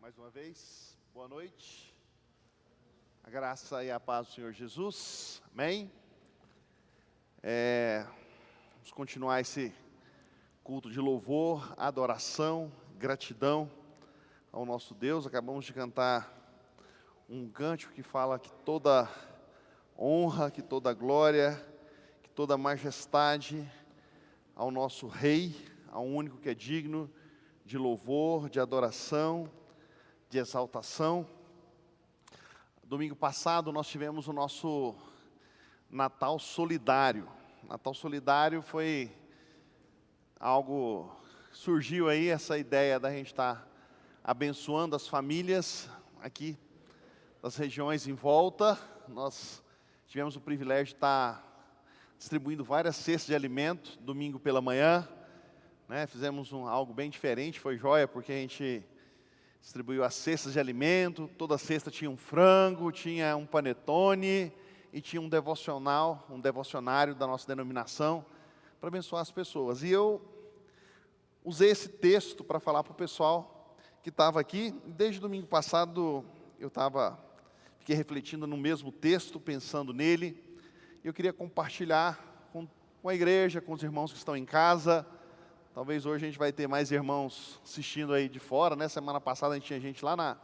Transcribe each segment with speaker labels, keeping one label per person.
Speaker 1: Mais uma vez, boa noite. A graça e a paz do Senhor Jesus. Amém? Vamos continuar esse culto de louvor, adoração, gratidão ao nosso Deus. Acabamos de cantar um cântico que fala que toda honra, que toda glória, que toda majestade ao nosso Rei, ao único que é digno de louvor, de adoração, de exaltação. Domingo passado nós tivemos o nosso Natal Solidário. Natal Solidário foi algo, surgiu aí essa ideia da gente estar abençoando as famílias aqui das regiões em volta. Nós tivemos o privilégio de estar distribuindo várias cestas de alimento, domingo pela manhã. Fizemos algo bem diferente, foi joia, porque a gente distribuiu as cestas de alimento. Toda cesta tinha um frango, tinha um panetone e tinha um devocionário da nossa denominação para abençoar as pessoas. E eu usei esse texto para falar para o pessoal que estava aqui. Desde domingo passado fiquei refletindo no mesmo texto, pensando nele. E eu queria compartilhar com a igreja, com os irmãos que estão em casa. Talvez hoje a gente vai ter mais irmãos assistindo aí de fora, Semana passada a gente tinha gente lá na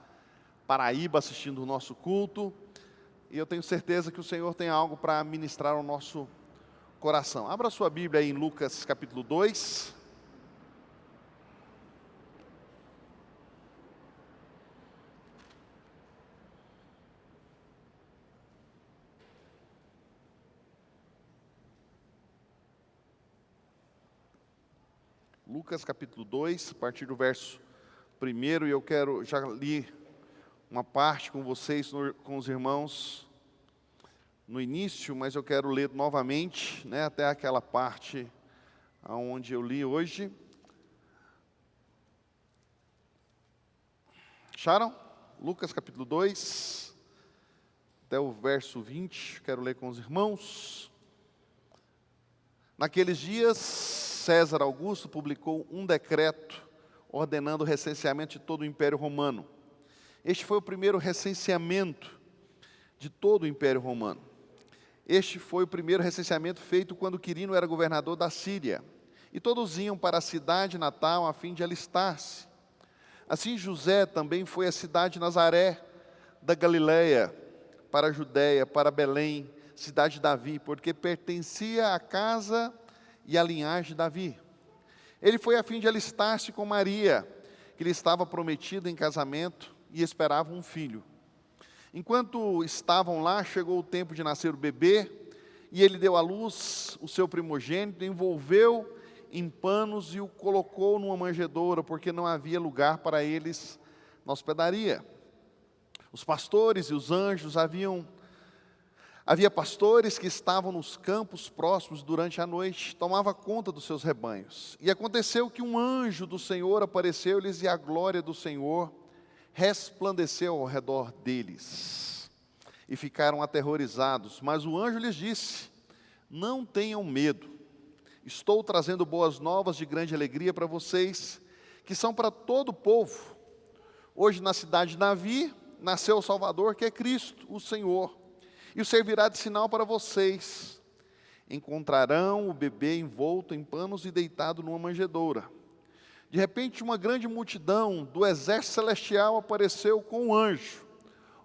Speaker 1: Paraíba assistindo o nosso culto. E eu tenho certeza que o Senhor tem algo para ministrar ao nosso coração. Abra sua Bíblia aí em Lucas capítulo 2. Lucas capítulo 2, a partir do verso 1, e eu já li uma parte com vocês, com os irmãos, no início, mas eu quero ler novamente, até aquela parte onde eu li hoje. Acharam? Lucas capítulo 2, até o verso 20, quero ler com os irmãos. Naqueles dias, César Augusto publicou um decreto ordenando o recenseamento de todo o Império Romano. Este foi o primeiro recenseamento de todo o Império Romano. Este foi o primeiro recenseamento feito quando Quirino era governador da Síria. E todos iam para a cidade natal a fim de alistar-se. Assim José também foi à cidade de Nazaré, da Galileia, para a Judéia, para Belém, cidade de Davi, porque pertencia à casa e à linhagem de Davi. Ele foi a fim de alistar-se com Maria, que lhe estava prometida em casamento e esperava um filho. Enquanto estavam lá, chegou o tempo de nascer o bebê, e ele deu à luz o seu primogênito, envolveu em panos e o colocou numa manjedoura, porque não havia lugar para eles na hospedaria. Os pastores e os anjos Havia pastores que estavam nos campos próximos durante a noite, tomava conta dos seus rebanhos. E aconteceu que um anjo do Senhor apareceu-lhes e a glória do Senhor resplandeceu ao redor deles. E ficaram aterrorizados. Mas o anjo lhes disse: não tenham medo. Estou trazendo boas novas de grande alegria para vocês, que são para todo o povo. Hoje na cidade de Davi nasceu o Salvador, que é Cristo, o Senhor. E o servirá de sinal para vocês. Encontrarão o bebê envolto em panos e deitado numa manjedoura. De repente, uma grande multidão do exército celestial apareceu com um anjo,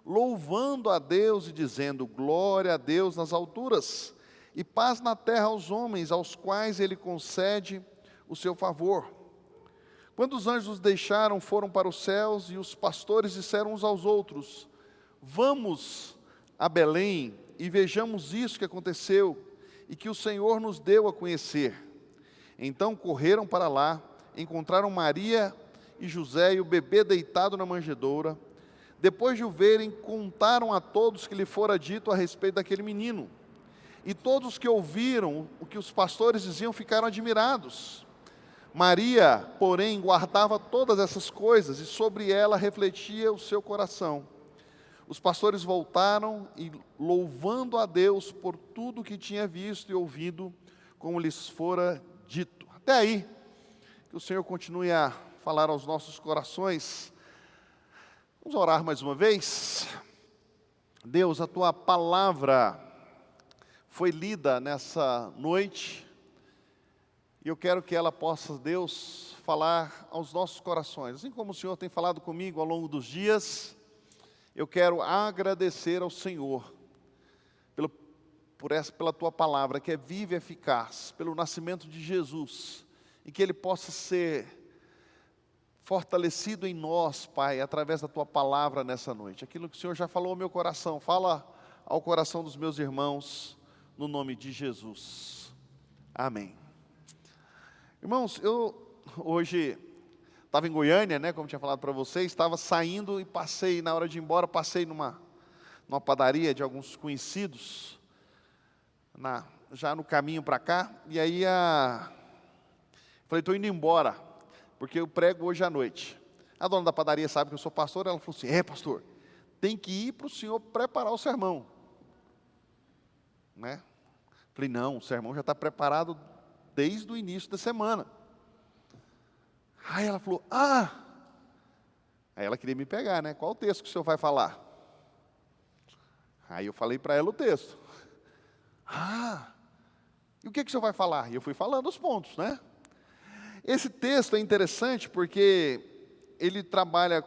Speaker 1: louvando a Deus e dizendo: glória a Deus nas alturas, e paz na terra aos homens, aos quais Ele concede o seu favor. Quando os anjos os deixaram, foram para os céus, e os pastores disseram uns aos outros: vamos a Belém e vejamos isso que aconteceu e que o Senhor nos deu a conhecer. Então correram para lá, encontraram Maria e José e o bebê deitado na manjedoura. Depois de o verem, contaram a todos que lhe fora dito a respeito daquele menino. E todos que ouviram o que os pastores diziam ficaram admirados. Maria, porém, guardava todas essas coisas e sobre ela refletia o seu coração. Os pastores voltaram e, louvando a Deus por tudo que tinha visto e ouvido, como lhes fora dito. Até aí, que o Senhor continue a falar aos nossos corações. Vamos orar mais uma vez? Deus, a Tua palavra foi lida nessa noite, e eu quero que ela possa, Deus, falar aos nossos corações. Assim como o Senhor tem falado comigo ao longo dos dias, eu quero agradecer ao Senhor pela Tua palavra, que é viva e eficaz, pelo nascimento de Jesus, e que Ele possa ser fortalecido em nós, Pai, através da Tua palavra nessa noite. Aquilo que o Senhor já falou ao meu coração, fala ao coração dos meus irmãos, no nome de Jesus. Amém. Irmãos, eu hoje estava em Goiânia, né, como tinha falado para vocês, estava saindo e passei, na hora de ir embora, passei numa padaria de alguns conhecidos, já no caminho para cá, e aí falei, estou indo embora, porque eu prego hoje à noite. A dona da padaria sabe que eu sou pastor, ela falou assim, pastor, tem que ir para o senhor preparar o sermão. Né? Falei, não, o sermão já está preparado desde o início da semana. Aí ela falou, Aí ela queria me pegar, né? Qual o texto que o senhor vai falar? Aí eu falei para ela o texto. E o que o senhor vai falar? E eu fui falando os pontos, né? Esse texto é interessante porque ele trabalha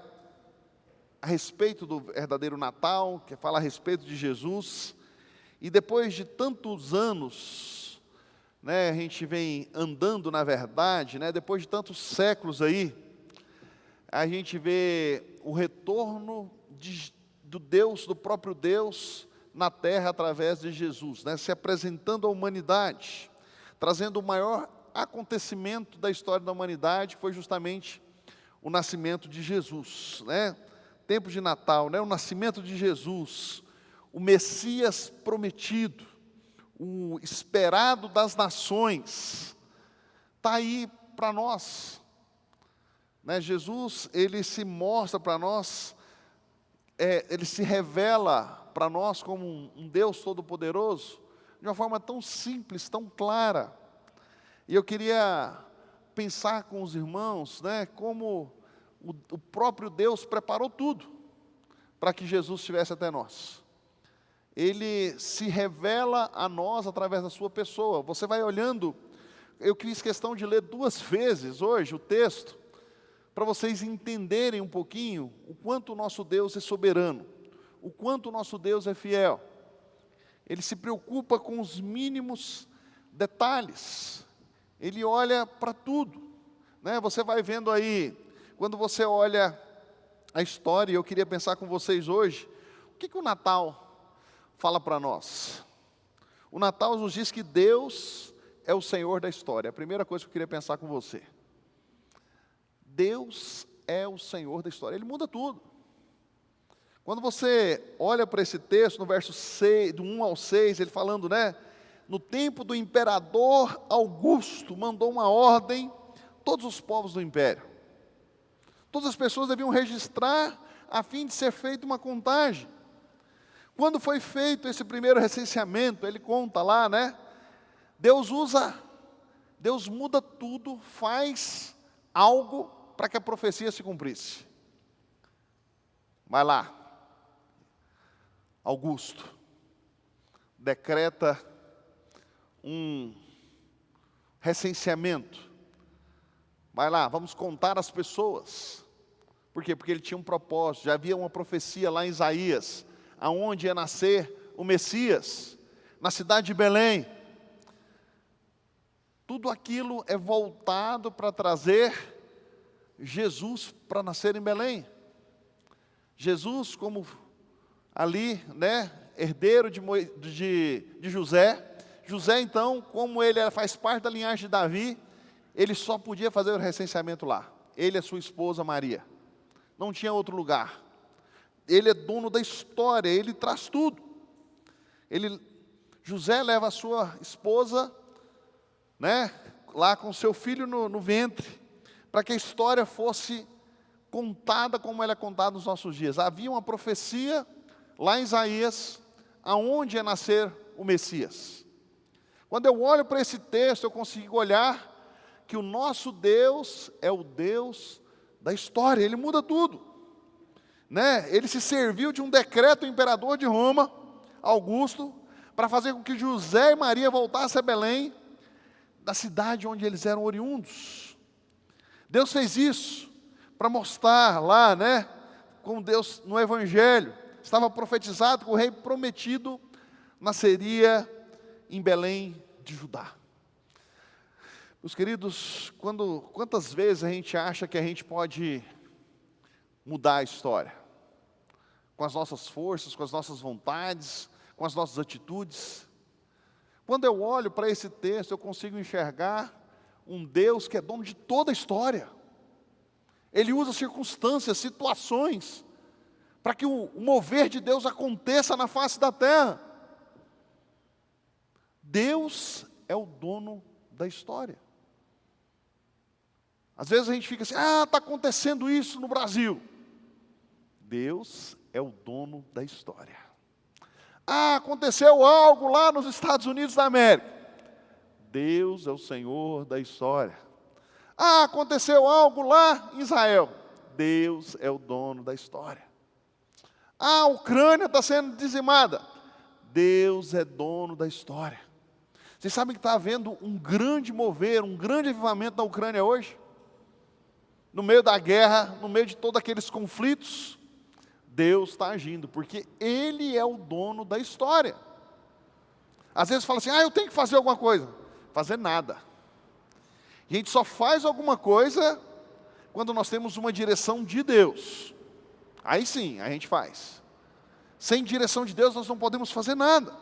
Speaker 1: a respeito do verdadeiro Natal, que fala a respeito de Jesus, e depois de tantos anos, né, a gente vem andando na verdade, né, depois de tantos séculos aí, a gente vê o retorno do próprio Deus na terra através de Jesus, né, se apresentando à humanidade, trazendo o maior acontecimento da história da humanidade, que foi justamente o nascimento de Jesus, né? Tempo de Natal, né? O nascimento de Jesus, o Messias prometido, o esperado das nações, está aí para nós, né? Jesus, ele se mostra para nós, ele se revela para nós como um Deus todo-poderoso, de uma forma tão simples, tão clara. E eu queria pensar com os irmãos, né, como o próprio Deus preparou tudo para que Jesus estivesse até nós. Ele se revela a nós através da sua pessoa. Você vai olhando, eu fiz questão de ler 2 vezes hoje o texto, para vocês entenderem um pouquinho o quanto o nosso Deus é soberano, o quanto o nosso Deus é fiel. Ele se preocupa com os mínimos detalhes. Ele olha para tudo, né? Você vai vendo aí, quando você olha a história, eu queria pensar com vocês hoje, o que o Natal fala para nós? O Natal nos diz que Deus é o Senhor da história. A primeira coisa que eu queria pensar com você. Deus é o Senhor da história, Ele muda tudo. Quando você olha para esse texto, no verso 6, do 1 ao 6, ele falando, né? No tempo do imperador Augusto, mandou uma ordem, todos os povos do império. Todas as pessoas deviam registrar, a fim de ser feita uma contagem. Quando foi feito esse primeiro recenseamento, ele conta lá, né? Deus muda tudo, faz algo para que a profecia se cumprisse. Vai lá, Augusto, decreta um recenseamento. Vai lá, vamos contar as pessoas. Por quê? Porque ele tinha um propósito. Já havia uma profecia lá em Isaías, aonde ia nascer o Messias, na cidade de Belém. Tudo aquilo é voltado para trazer Jesus para nascer em Belém. Jesus, como ali, né, herdeiro de José. José, então, como ele faz parte da linhagem de Davi, ele só podia fazer o recenseamento lá. Ele e a sua esposa Maria. Não tinha outro lugar. Ele é dono da história, ele traz tudo. José leva a sua esposa, né, lá com seu filho no ventre, para que a história fosse contada como ela é contada nos nossos dias. Havia uma profecia lá em Isaías, aonde ia nascer o Messias. Quando eu olho para esse texto, eu consigo olhar que o nosso Deus é o Deus da história, Ele muda tudo. né? Ele se serviu de um decreto do imperador de Roma, Augusto, para fazer com que José e Maria voltassem a Belém, da cidade onde eles eram oriundos. Deus fez isso para mostrar lá, né, como Deus no Evangelho estava profetizado que o rei prometido nasceria em Belém de Judá. Meus queridos, quantas vezes a gente acha que a gente pode mudar a história? Com as nossas forças, com as nossas vontades, com as nossas atitudes. Quando eu olho para esse texto, eu consigo enxergar um Deus que é dono de toda a história. Ele usa circunstâncias, situações, para que o mover de Deus aconteça na face da terra. Deus é o dono da história. Às vezes a gente fica assim, está acontecendo isso no Brasil. Deus é o dono da história. Aconteceu algo lá nos Estados Unidos da América. Deus é o Senhor da história. Aconteceu algo lá em Israel. Deus é o dono da história. A Ucrânia está sendo dizimada. Deus é dono da história. Vocês sabem que está havendo um grande mover, um grande avivamento na Ucrânia hoje? No meio da guerra, no meio de todos aqueles conflitos, Deus está agindo, porque Ele é o dono da história. Às vezes fala assim, eu tenho que fazer alguma coisa. Fazer nada. A gente só faz alguma coisa quando nós temos uma direção de Deus. Aí sim, a gente faz. Sem direção de Deus, nós não podemos fazer nada.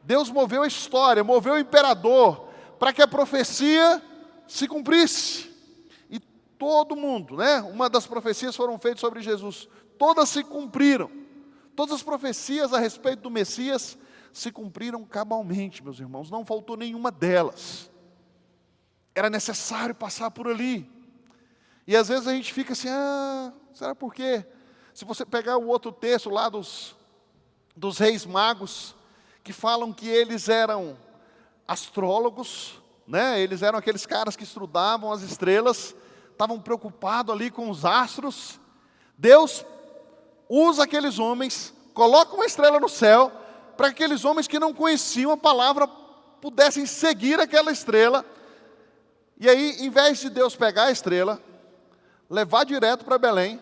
Speaker 1: Deus moveu a história, moveu o imperador, para que a profecia se cumprisse. E todo mundo, né? Uma das profecias foram feitas sobre Jesus. Todas se cumpriram. Todas as profecias a respeito do Messias se cumpriram cabalmente, meus irmãos. Não faltou nenhuma delas. Era necessário passar por ali. E às vezes a gente fica assim, será por quê? Se você pegar o outro texto lá dos reis magos, que falam que eles eram astrólogos, né? Eles eram aqueles caras que estudavam as estrelas, estavam preocupados ali com os astros. Deus usa aqueles homens, coloca uma estrela no céu, para que aqueles homens que não conheciam a palavra pudessem seguir aquela estrela. E aí, em vez de Deus pegar a estrela, levar direto para Belém,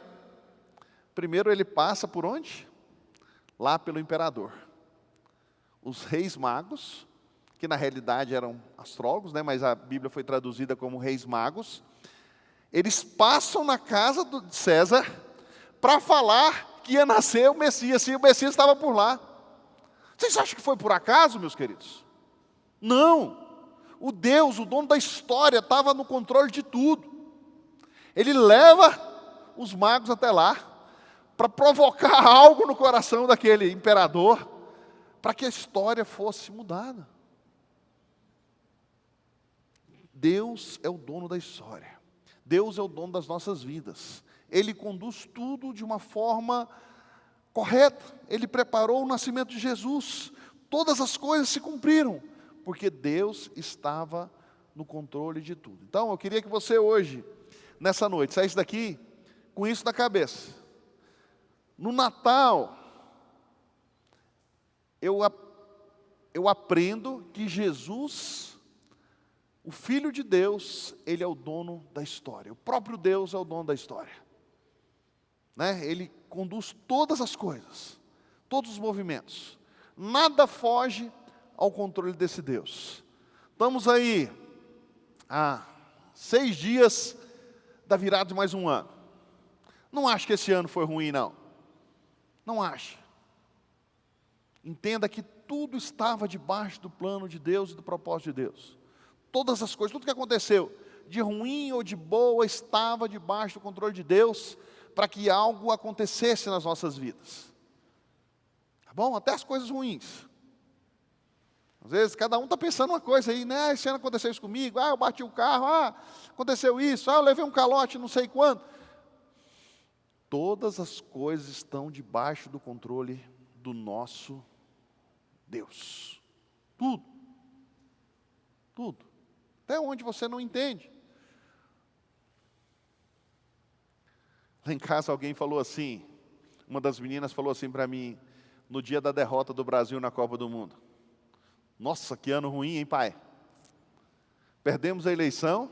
Speaker 1: primeiro ele passa por onde? Lá pelo imperador. Os reis magos, que na realidade eram astrólogos, né, mas a Bíblia foi traduzida como reis magos, eles passam na casa de César para falar que ia nascer o Messias, e o Messias estava por lá. Vocês acham que foi por acaso, meus queridos? Não. O Deus, o dono da história, estava no controle de tudo. Ele leva os magos até lá, para provocar algo no coração daquele imperador, para que a história fosse mudada. Deus é o dono da história. Deus é o dono das nossas vidas. Ele conduz tudo de uma forma correta. Ele preparou o nascimento de Jesus. Todas as coisas se cumpriram, porque Deus estava no controle de tudo. Então, eu queria que você hoje, nessa noite, saísse daqui com isso na cabeça. No Natal, eu aprendo que Jesus, o Filho de Deus, Ele é o dono da história. O próprio Deus é o dono da história. Né? Ele conduz todas as coisas, todos os movimentos. Nada foge ao controle desse Deus. Estamos aí há 6 dias da virada de mais um ano. Não acho que esse ano foi ruim, não. Não acho. Entenda que tudo estava debaixo do plano de Deus e do propósito de Deus. Todas as coisas, tudo que aconteceu, de ruim ou de boa, estava debaixo do controle de Deus, para que algo acontecesse nas nossas vidas. Tá bom? Até as coisas ruins. Às vezes, cada um está pensando uma coisa aí, né? Esse ano aconteceu isso comigo, eu bati o carro, aconteceu isso, eu levei um calote, não sei quando. Todas as coisas estão debaixo do controle do nosso Deus. Tudo. Tudo. Até onde você não entende. Lá em casa alguém falou assim, Uma das meninas falou assim para mim, no dia da derrota do Brasil na Copa do Mundo: nossa, que ano ruim, hein, pai? Perdemos a eleição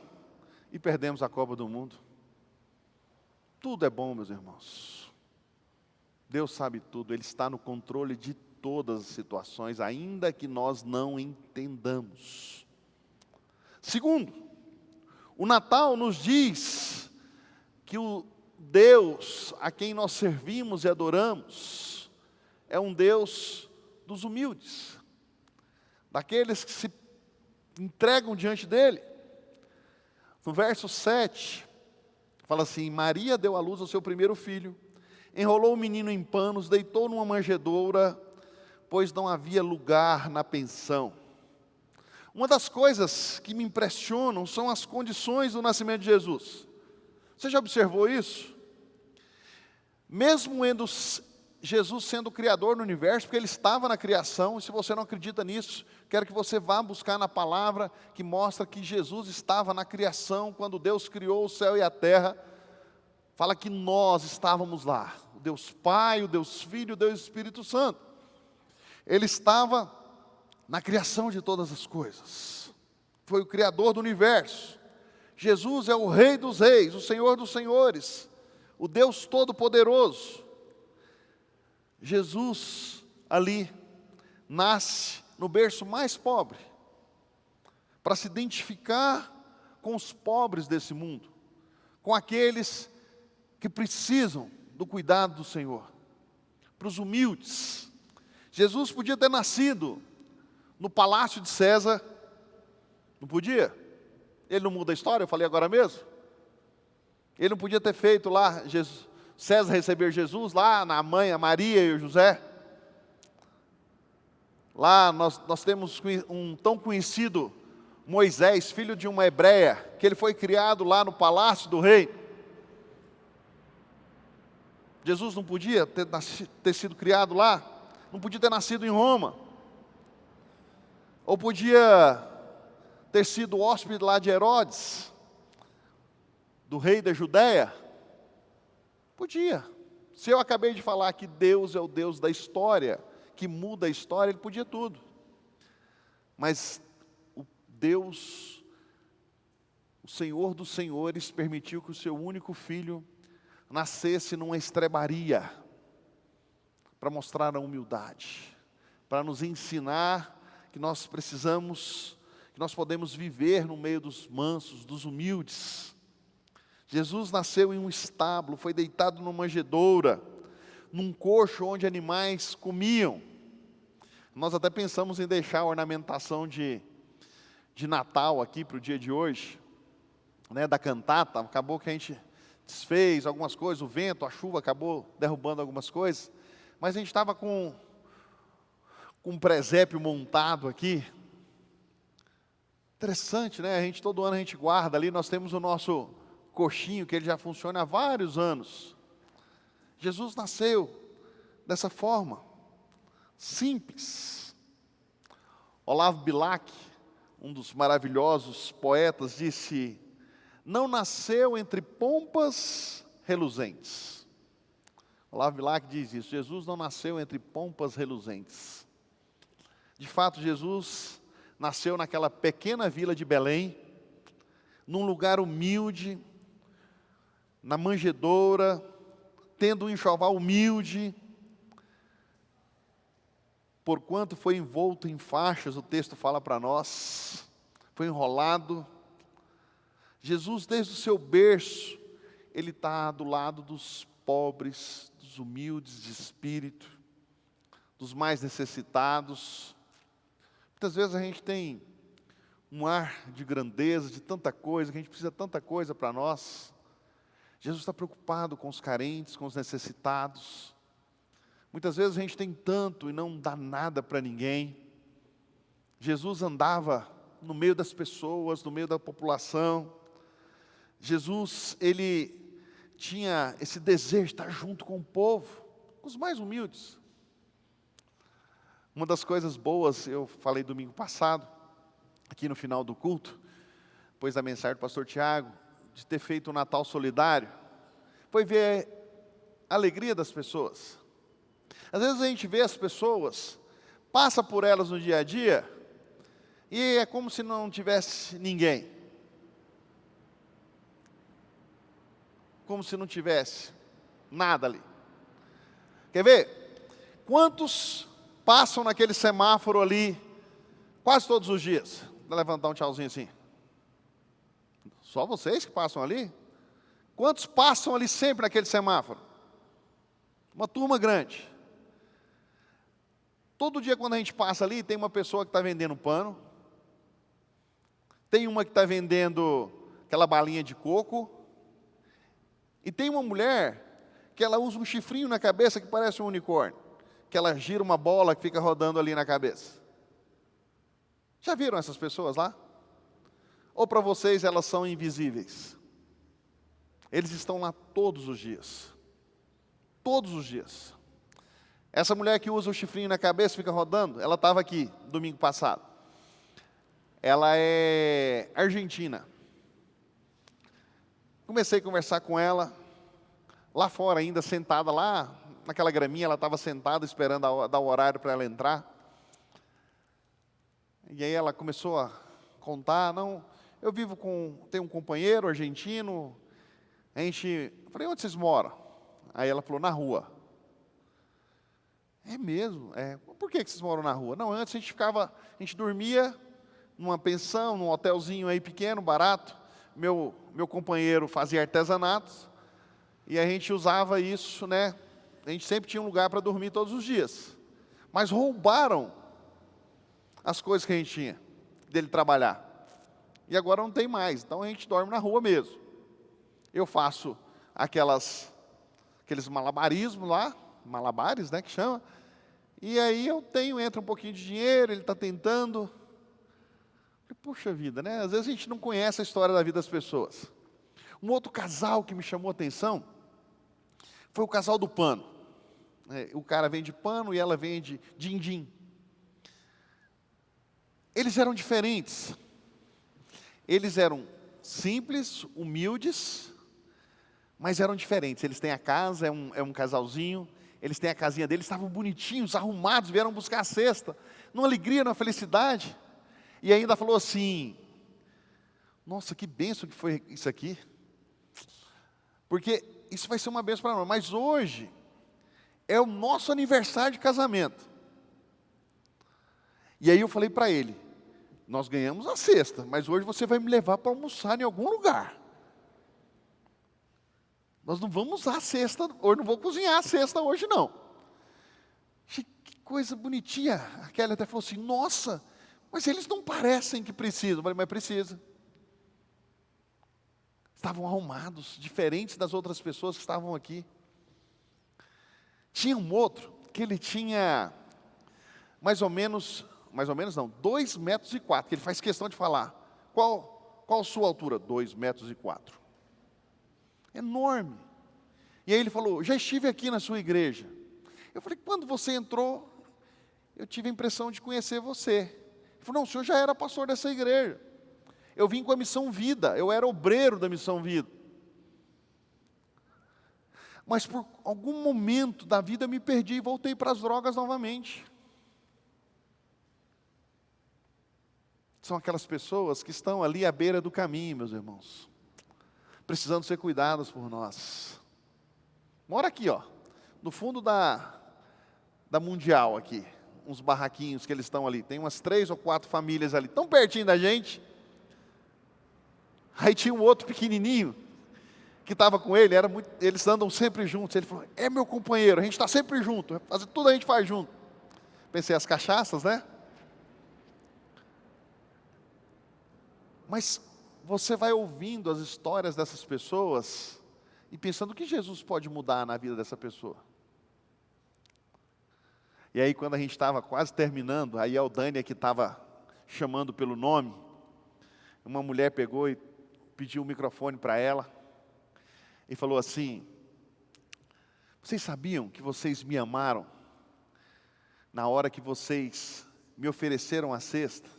Speaker 1: e perdemos a Copa do Mundo. Tudo é bom, meus irmãos. Deus sabe tudo, Ele está no controle de todas as situações, ainda que nós não entendamos. Segundo, o Natal nos diz que o Deus a quem nós servimos e adoramos é um Deus dos humildes, daqueles que se entregam diante dEle. No verso 7, fala assim: Maria deu à luz ao seu primeiro filho, enrolou o menino em panos, deitou numa manjedoura, pois não havia lugar na pensão. Uma das coisas que me impressionam são as condições do nascimento de Jesus. Você já observou isso? Mesmo Jesus sendo o Criador do universo, porque Ele estava na criação, e se você não acredita nisso, quero que você vá buscar na palavra que mostra que Jesus estava na criação, quando Deus criou o céu e a terra. Fala que nós estávamos lá, o Deus Pai, o Deus Filho, o Deus Espírito Santo. Ele estava na criação de todas as coisas, foi o Criador do universo. Jesus é o Rei dos Reis, o Senhor dos Senhores, o Deus Todo-Poderoso. Jesus ali nasce no berço mais pobre, para se identificar com os pobres desse mundo, com aqueles que precisam do cuidado do Senhor, para os humildes. Jesus podia ter nascido no palácio de César, não podia? Ele não muda a história, eu falei agora mesmo. Ele não podia ter feito lá, César receber Jesus, lá na mãe, a Maria e o José. Lá nós temos um tão conhecido Moisés, filho de uma hebreia, que ele foi criado lá no palácio do rei. Jesus não podia ter sido criado lá, não podia ter nascido em Roma, ou podia ter sido hóspede lá de Herodes, do rei da Judéia. Podia. Se eu acabei de falar que Deus é o Deus da história, que muda a história, Ele podia tudo. Mas o Deus, o Senhor dos Senhores, permitiu que o seu único filho nascesse numa estrebaria, para mostrar a humildade, para nos ensinar que nós precisamos, que nós podemos viver no meio dos mansos, dos humildes. Jesus nasceu em um estábulo, foi deitado numa manjedoura, num coxo onde animais comiam. Nós até pensamos em deixar a ornamentação de Natal aqui para o dia de hoje, né, da cantata. Acabou que a gente desfez algumas coisas, o vento, a chuva acabou derrubando algumas coisas, mas a gente estava com um presépio montado aqui. Interessante, né? Todo ano a gente guarda ali, nós temos o nosso coxinho, que ele já funciona há vários anos. Jesus nasceu dessa forma, simples. Olavo Bilac, um dos maravilhosos poetas, disse: não nasceu entre pompas reluzentes. Olavo Bilac diz isso: Jesus não nasceu entre pompas reluzentes. De fato, Jesus nasceu naquela pequena vila de Belém, num lugar humilde, na manjedoura, tendo um enxoval humilde, porquanto foi envolto em faixas, o texto fala para nós, foi enrolado. Jesus, desde o seu berço, Ele está do lado dos pobres, dos humildes de espírito, dos mais necessitados. Muitas vezes a gente tem um ar de grandeza, de tanta coisa, que a gente precisa de tanta coisa para nós. Jesus está preocupado com os carentes, com os necessitados. Muitas vezes a gente tem tanto e não dá nada para ninguém. Jesus andava no meio das pessoas, no meio da população. Jesus, Ele tinha esse desejo de estar junto com o povo, com os mais humildes. Uma das coisas boas, eu falei domingo passado, aqui no final do culto, depois da mensagem do pastor Tiago, de ter feito o Natal solidário, foi ver a alegria das pessoas. Às vezes a gente vê as pessoas, passa por elas no dia a dia, e é como se não tivesse ninguém. Como se não tivesse nada ali. Quer ver? Quantos passam naquele semáforo ali quase todos os dias? Vou levantar um tchauzinho assim. Só vocês que passam ali? Quantos passam ali sempre naquele semáforo? Uma turma grande. Todo dia quando a gente passa ali, tem uma pessoa que está vendendo pano, tem uma que está vendendo aquela balinha de coco, e tem uma mulher que ela usa um chifrinho na cabeça que parece um unicórnio, que ela gira uma bola que fica rodando ali na cabeça. Já viram essas pessoas lá? Ou para vocês elas são invisíveis? Eles estão lá todos os dias. Todos os dias. Essa mulher que usa o chifrinho na cabeça, fica rodando, ela estava aqui domingo passado. Ela é argentina. Comecei a conversar com ela, lá fora ainda, sentada lá, naquela graminha, ela estava sentada esperando dar o horário para ela entrar. E aí ela começou a contar, não, eu tenho um companheiro argentino, eu falei, onde vocês moram? Aí ela falou, na rua. É mesmo? Por que vocês moram na rua? Não, antes a gente dormia numa pensão, num hotelzinho aí pequeno, barato. Meu companheiro fazia artesanatos, e a gente usava isso, né? A gente sempre tinha um lugar para dormir todos os dias. Mas roubaram as coisas que a gente tinha, dele trabalhar. E agora não tem mais, então a gente dorme na rua mesmo. Eu faço aqueles malabarismos lá, malabares, né, que chama. E aí entra um pouquinho de dinheiro, ele está tentando. Puxa vida, né? Às vezes a gente não conhece a história da vida das pessoas. Um outro casal que me chamou a atenção foi o casal do pano. O cara vende pano e ela vende din-din. Eles eram diferentes. Eles eram simples, humildes, mas eram diferentes. Eles têm a casa, é um casalzinho, eles têm a casinha deles, estavam bonitinhos, arrumados, vieram buscar a cesta, numa alegria, numa felicidade. E ainda falou assim, nossa, que bênção que foi isso aqui. Porque isso vai ser uma bênção para nós. Mas hoje é o nosso aniversário de casamento. E aí eu falei para ele, nós ganhamos a cesta, mas hoje você vai me levar para almoçar em algum lugar. Nós não vamos usar a cesta, hoje não vou cozinhar a cesta hoje não. Que coisa bonitinha. A Kelly até falou assim, nossa, mas eles não parecem que precisam. Eu falei, mas precisa. Estavam arrumados, diferentes das outras pessoas que estavam aqui. Tinha um outro que ele tinha mais ou menos não, 2,4 metros, que ele faz questão de falar. Qual a sua altura? 2,4 metros. Enorme. E aí ele falou, já estive aqui na sua igreja. Eu falei, quando você entrou, eu tive a impressão de conhecer você. Ele falou, não, o senhor já era pastor dessa igreja. Eu vim com a Missão Vida, eu era obreiro da Missão Vida. Mas por algum momento da vida eu me perdi e voltei para as drogas novamente. São aquelas pessoas que estão ali à beira do caminho, meus irmãos, precisando ser cuidados por nós. Mora aqui, ó, no fundo da Mundial aqui, uns barraquinhos que eles estão ali, tem umas 3 ou 4 famílias ali, tão pertinho da gente. Aí tinha um outro pequenininho, que estava com ele, eles andam sempre juntos. Ele falou, é meu companheiro, a gente está sempre junto, tudo a gente faz junto. Pensei, as cachaças, né? Mas você vai ouvindo as histórias dessas pessoas e pensando o que Jesus pode mudar na vida dessa pessoa. E aí quando a gente estava quase terminando, aí a Aldânia que estava chamando pelo nome, uma mulher pegou e pediu o microfone para ela e falou assim, vocês sabiam que vocês me amaram na hora que vocês me ofereceram a cesta?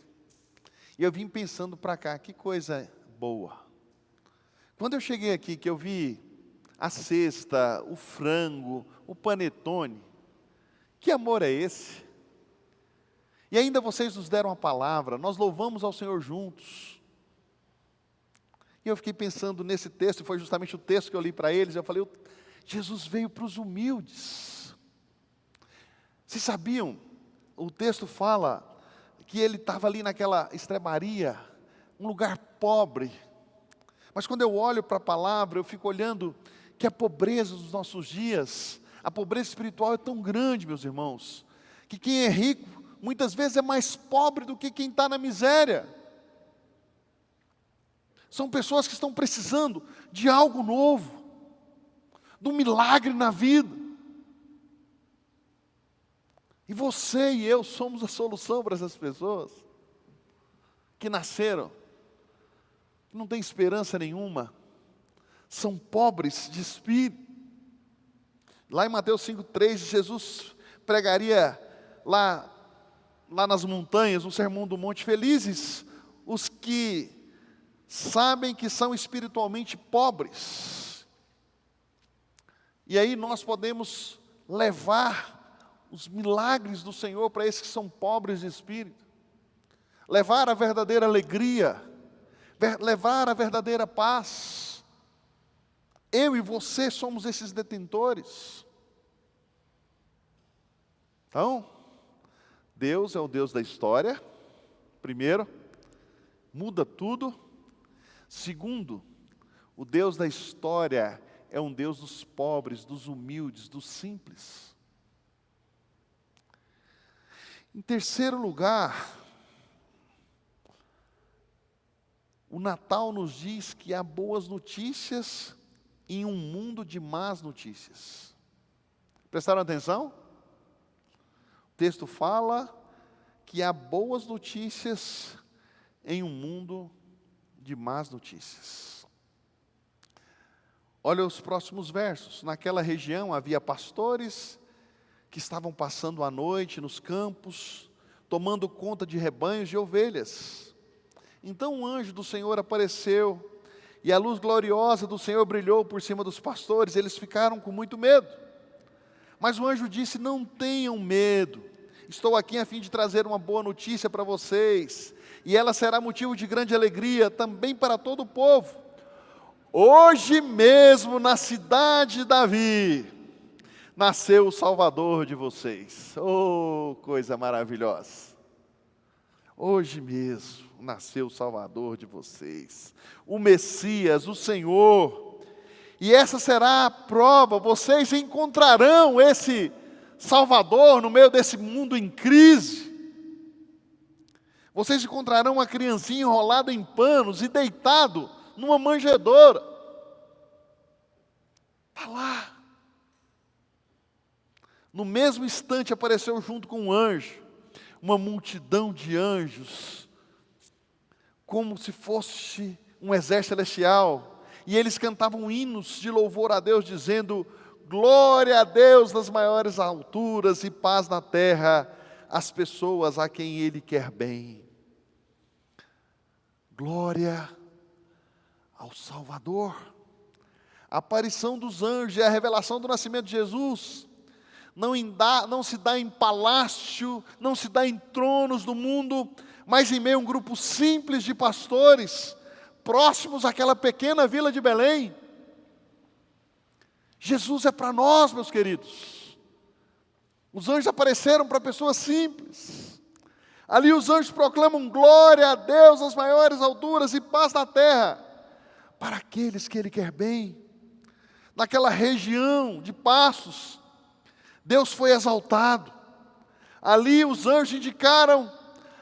Speaker 1: E eu vim pensando para cá, que coisa boa. Quando eu cheguei aqui, que eu vi a cesta, o frango, o panetone. Que amor é esse? E ainda vocês nos deram a palavra, nós louvamos ao Senhor juntos. E eu fiquei pensando nesse texto, foi justamente o texto que eu li para eles, eu falei, Jesus veio para os humildes. Vocês sabiam? O texto fala que ele estava ali naquela estrebaria, um lugar pobre. Mas quando eu olho para a palavra, eu fico olhando que a pobreza dos nossos dias, a pobreza espiritual é tão grande, meus irmãos, que quem é rico, muitas vezes é mais pobre do que quem está na miséria. São pessoas que estão precisando de algo novo, de um milagre na vida. E você e eu somos a solução para essas pessoas que nasceram, que não têm esperança nenhuma, são pobres de espírito. Lá em Mateus 5,3, Jesus pregaria lá nas montanhas, no Sermão do Monte, felizes os que sabem que são espiritualmente pobres. E aí nós podemos levar os milagres do Senhor para esses que são pobres de espírito, levar a verdadeira alegria, levar a verdadeira paz. Eu e você somos esses detentores. Então, Deus é o Deus da história, primeiro, muda tudo. Segundo, o Deus da história é um Deus dos pobres, dos humildes, dos simples. Em terceiro lugar, o Natal nos diz que há boas notícias em um mundo de más notícias. Prestaram atenção? O texto fala que há boas notícias em um mundo de más notícias. Olha os próximos versos. Naquela região havia pastores que estavam passando a noite nos campos, tomando conta de rebanhos de ovelhas. Então um anjo do Senhor apareceu, e a luz gloriosa do Senhor brilhou por cima dos pastores, eles ficaram com muito medo. Mas o anjo disse, não tenham medo, estou aqui a fim de trazer uma boa notícia para vocês, e ela será motivo de grande alegria também para todo o povo. Hoje mesmo na cidade de Davi, nasceu o Salvador de vocês. Oh, coisa maravilhosa! Hoje mesmo nasceu o Salvador de vocês, o Messias, o Senhor. E essa será a prova, vocês encontrarão esse Salvador no meio desse mundo em crise. Vocês encontrarão uma criancinha enrolada em panos e deitado numa manjedoura. Está lá. No mesmo instante apareceu junto com um anjo, uma multidão de anjos, como se fosse um exército celestial, e eles cantavam hinos de louvor a Deus, dizendo, glória a Deus nas maiores alturas e paz na terra, às pessoas a quem Ele quer bem. Glória ao Salvador. A aparição dos anjos e a revelação do nascimento de Jesus não se dá em palácio, não se dá em tronos do mundo, mas em meio a um grupo simples de pastores, próximos àquela pequena vila de Belém. Jesus é para nós, meus queridos. Os anjos apareceram para pessoas simples. Ali os anjos proclamam glória a Deus nas maiores alturas e paz na terra, para aqueles que Ele quer bem. Naquela região de Passos, Deus foi exaltado. Ali os anjos indicaram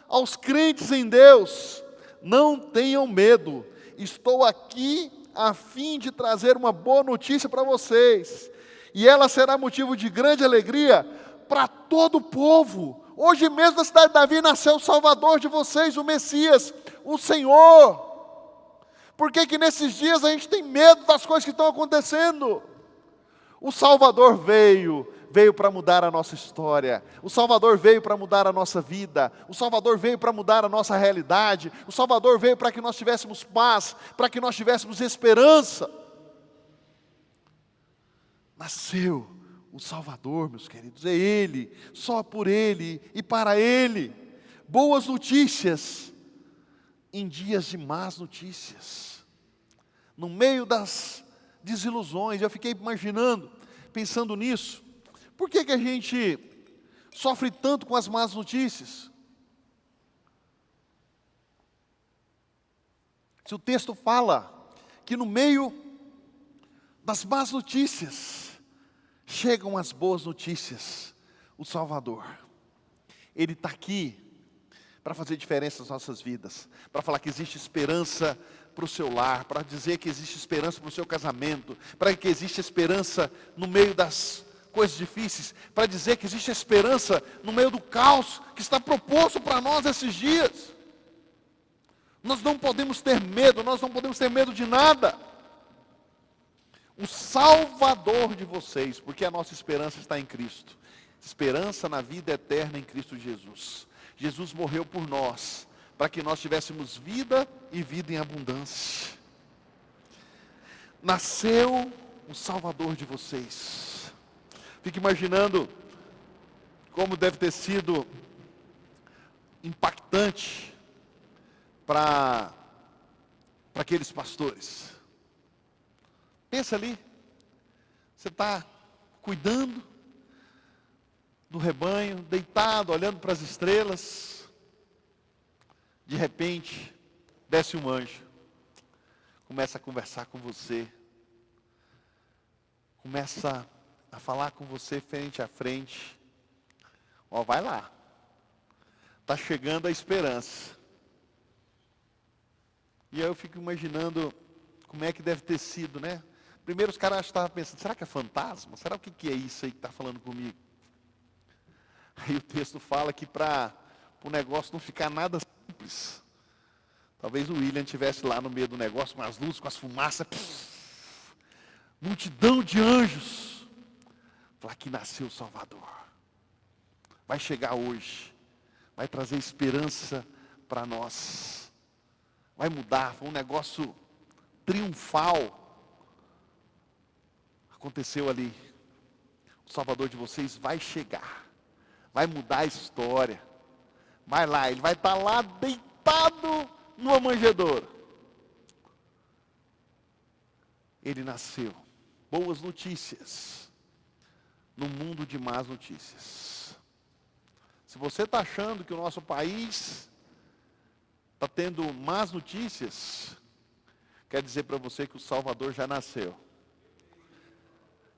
Speaker 1: aos crentes em Deus, não tenham medo, estou aqui a fim de trazer uma boa notícia para vocês, e ela será motivo de grande alegria para todo o povo. Hoje mesmo na cidade de Davi nasceu o Salvador de vocês, o Messias, o Senhor. Por que que nesses dias a gente tem medo das coisas que estão acontecendo? O Salvador veio para mudar a nossa história. O Salvador veio para mudar a nossa vida. O Salvador veio para mudar a nossa realidade. O Salvador veio para que nós tivéssemos paz, para que nós tivéssemos esperança. Nasceu o Salvador, meus queridos. É Ele, só por Ele e para Ele. Boas notícias em dias de más notícias. No meio das desilusões, eu fiquei imaginando, pensando nisso. Por que a gente sofre tanto com as más notícias? Se o texto fala que no meio das más notícias chegam as boas notícias, o Salvador, Ele está aqui para fazer diferença nas nossas vidas, para falar que existe esperança para o seu lar, para dizer que existe esperança para o seu casamento, para que existe esperança no meio das coisas difíceis, para dizer que existe esperança no meio do caos que está proposto para nós esses dias. Nós não podemos ter medo, nós não podemos ter medo de nada. O Salvador de vocês, porque a nossa esperança está em Cristo. Esperança na vida eterna em Cristo Jesus. Jesus morreu por nós, para que nós tivéssemos vida e vida em abundância. Nasceu o Salvador de vocês. Fique imaginando como deve ter sido impactante para aqueles pastores. Pensa ali, você está cuidando do rebanho, deitado, olhando para as estrelas. De repente, desce um anjo, começa a conversar com você, começa a falar com você frente a frente. Ó, vai lá, está chegando a esperança. E aí eu fico imaginando como é que deve ter sido, né? Primeiro os caras estavam pensando, será que é fantasma? Será o que é isso aí que está falando comigo? Aí o texto fala que para o negócio não ficar nada simples, talvez o William estivesse lá no meio do negócio, com as luzes, com as fumaças, multidão de anjos. Falar que nasceu o Salvador. Vai chegar hoje, vai trazer esperança para nós. Vai mudar, foi um negócio triunfal. Aconteceu ali. O Salvador de vocês vai chegar. Vai mudar a história. Vai lá, ele vai estar lá deitado numa manjedoura. Ele nasceu. Boas notícias no mundo de más notícias. Se você está achando que o nosso país está tendo más notícias, quer dizer para você que o Salvador já nasceu.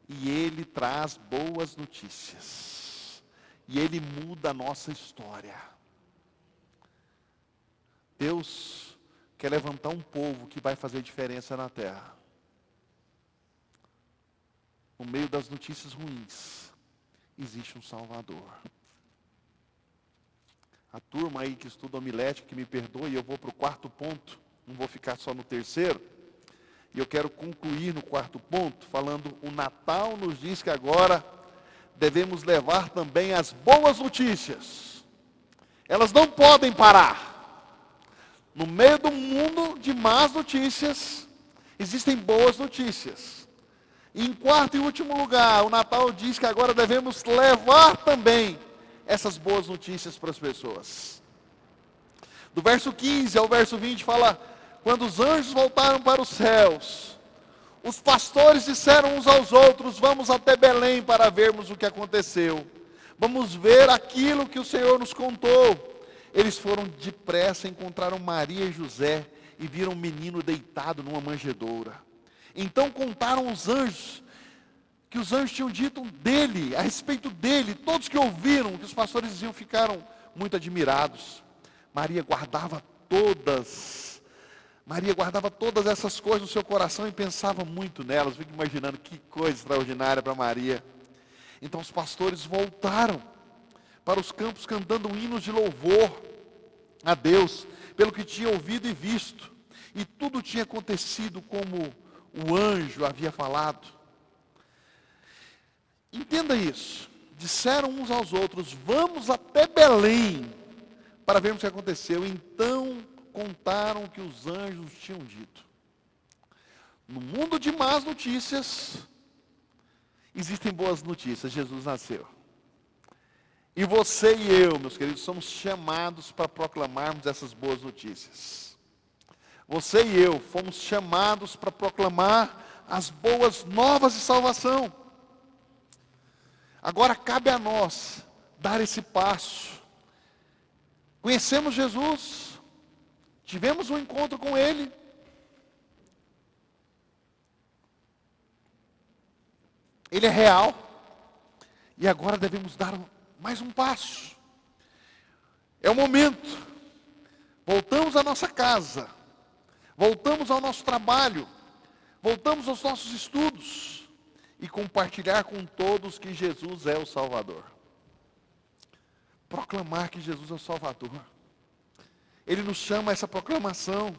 Speaker 1: E Ele traz boas notícias. E Ele muda a nossa história. Deus quer levantar um povo que vai fazer diferença na terra. No meio das notícias ruins, existe um Salvador. A turma aí que estuda homilética, que me perdoe, eu vou para o quarto ponto, não vou ficar só no terceiro. E eu quero concluir no quarto ponto, falando, o Natal nos diz que agora devemos levar também as boas notícias. Elas não podem parar. No meio do mundo de más notícias, existem boas notícias. E em quarto e último lugar, o Natal diz que agora devemos levar também essas boas notícias para as pessoas. Do verso 15 ao verso 20 fala, quando os anjos voltaram para os céus, os pastores disseram uns aos outros, vamos até Belém para vermos o que aconteceu. Vamos ver aquilo que o Senhor nos contou. Eles foram depressa, encontraram Maria e José e viram um menino deitado numa manjedoura. Então contaram os anjos, que os anjos tinham dito dele, a respeito dele. Todos que ouviram o que os pastores diziam ficaram muito admirados. Maria guardava todas essas coisas no seu coração e pensava muito nelas. Fico imaginando que coisa extraordinária para Maria. Então os pastores voltaram para os campos cantando hinos de louvor a Deus, pelo que tinha ouvido e visto. E tudo tinha acontecido como o anjo havia falado. Entenda isso. Disseram uns aos outros, vamos até Belém para vermos o que aconteceu. Então contaram o que os anjos tinham dito. No mundo de más notícias, Existem boas notícias, Jesus nasceu. E você e eu, meus queridos, somos chamados para proclamarmos essas boas notícias. Você e eu fomos chamados para proclamar as boas novas de salvação. Agora cabe a nós dar esse passo. Conhecemos Jesus, tivemos um encontro com Ele. Ele é real. E agora devemos dar mais um passo. É o momento. Voltamos à nossa casa. Voltamos ao nosso trabalho. Voltamos aos nossos estudos. E compartilhar com todos que Jesus é o Salvador. Proclamar que Jesus é o Salvador. Ele nos chama a essa proclamação.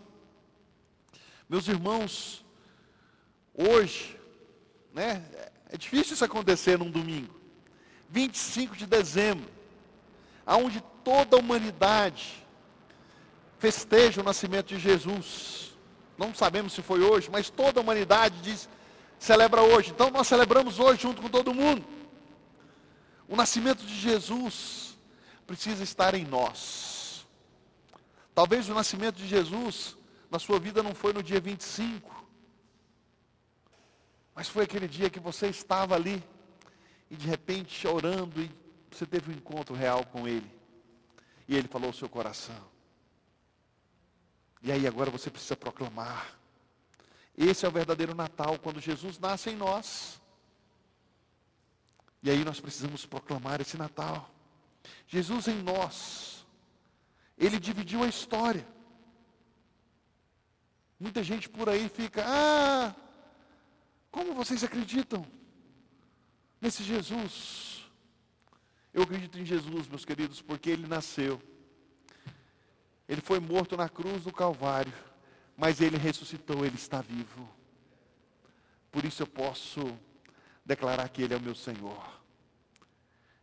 Speaker 1: Meus irmãos, hoje, é difícil isso acontecer num domingo. 25 de dezembro, aonde toda a humanidade festeja o nascimento de Jesus. Não sabemos se foi hoje, mas toda a humanidade celebra hoje. Então nós celebramos hoje junto com todo mundo. O nascimento de Jesus precisa estar em nós. Talvez o nascimento de Jesus na sua vida não foi no dia 25, mas foi aquele dia que você estava ali e de repente chorando e você teve um encontro real com Ele. E Ele falou ao seu coração. E aí agora você precisa proclamar. Esse é o verdadeiro Natal, quando Jesus nasce em nós. E aí nós precisamos proclamar esse Natal. Jesus em nós. Ele dividiu a história. Muita gente por aí fica, como vocês acreditam nesse Jesus? Eu acredito em Jesus, meus queridos, porque Ele nasceu. Ele foi morto na cruz do Calvário, mas Ele ressuscitou, Ele está vivo. Por isso eu posso declarar que Ele é o meu Senhor.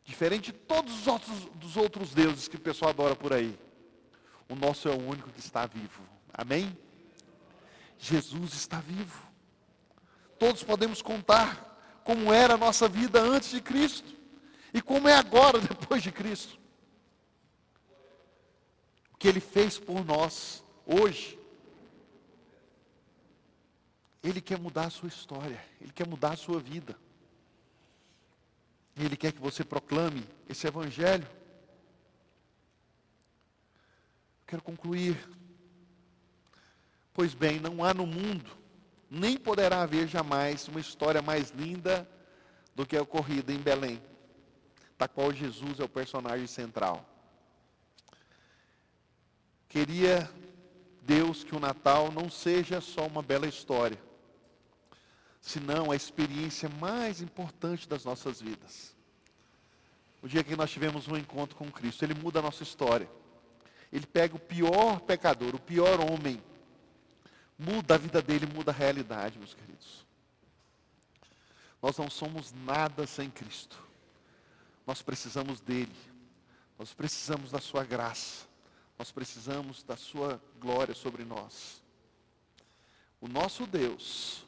Speaker 1: Diferente de todos os outros deuses que o pessoal adora por aí, o nosso é o único que está vivo. Amém? Jesus está vivo. Todos podemos contar como era a nossa vida antes de Cristo e como é agora depois de Cristo. O que Ele fez por nós hoje. Ele quer mudar a sua história, Ele quer mudar a sua vida. Ele quer que você proclame esse Evangelho. Quero concluir. Pois bem, não há no mundo, nem poderá haver jamais uma história mais linda do que a ocorrida em Belém, da qual Jesus é o personagem central. Queria Deus que o Natal não seja só uma bela história, senão a experiência mais importante das nossas vidas. O dia que nós tivemos um encontro com Cristo, Ele muda a nossa história. Ele pega o pior pecador, o pior homem, muda a vida dele, muda a realidade, meus queridos. Nós não somos nada sem Cristo. Nós precisamos dele. Nós precisamos da sua graça. Nós precisamos da sua glória sobre nós. O nosso Deus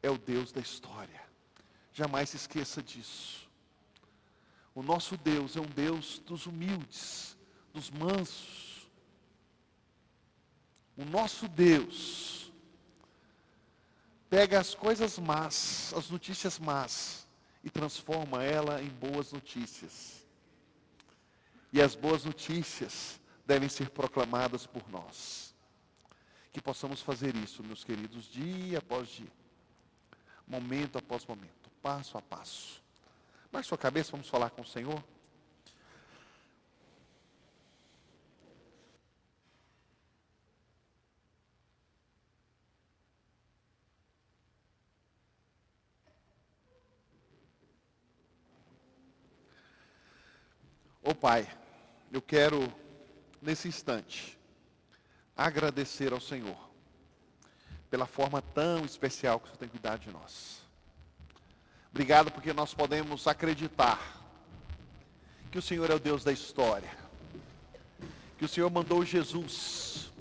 Speaker 1: é o Deus da história. Jamais se esqueça disso. O nosso Deus é um Deus dos humildes, dos mansos. O nosso Deus pega as coisas más, as notícias más, e transforma ela em boas notícias. E as boas notícias devem ser proclamadas por nós. Que possamos fazer isso, meus queridos, dia após dia, momento após momento, passo a passo. Baixe sua cabeça, vamos falar com o Senhor. Ô Pai, eu quero, nesse instante, agradecer ao Senhor, pela forma tão especial que o Senhor tem cuidado de nós. Obrigado porque nós podemos acreditar que o Senhor é o Deus da história, que o Senhor mandou Jesus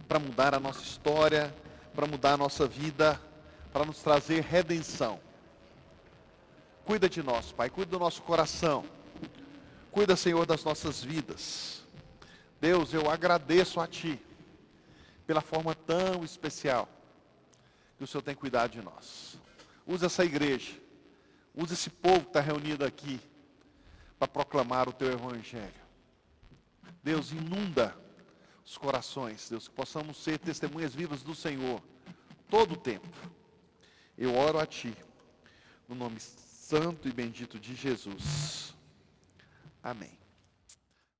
Speaker 1: para mudar a nossa história, para mudar a nossa vida, para nos trazer redenção. Cuida de nós, Pai, cuida do nosso coração. Cuida, Senhor, das nossas vidas. Deus, eu agradeço a Ti pela forma tão especial que o Senhor tem cuidado de nós. Usa essa igreja, usa esse povo que está reunido aqui para proclamar o Teu Evangelho. Deus, inunda os corações, Deus, que possamos ser testemunhas vivas do Senhor todo o tempo. Eu oro a Ti, no nome santo e bendito de Jesus. Amém.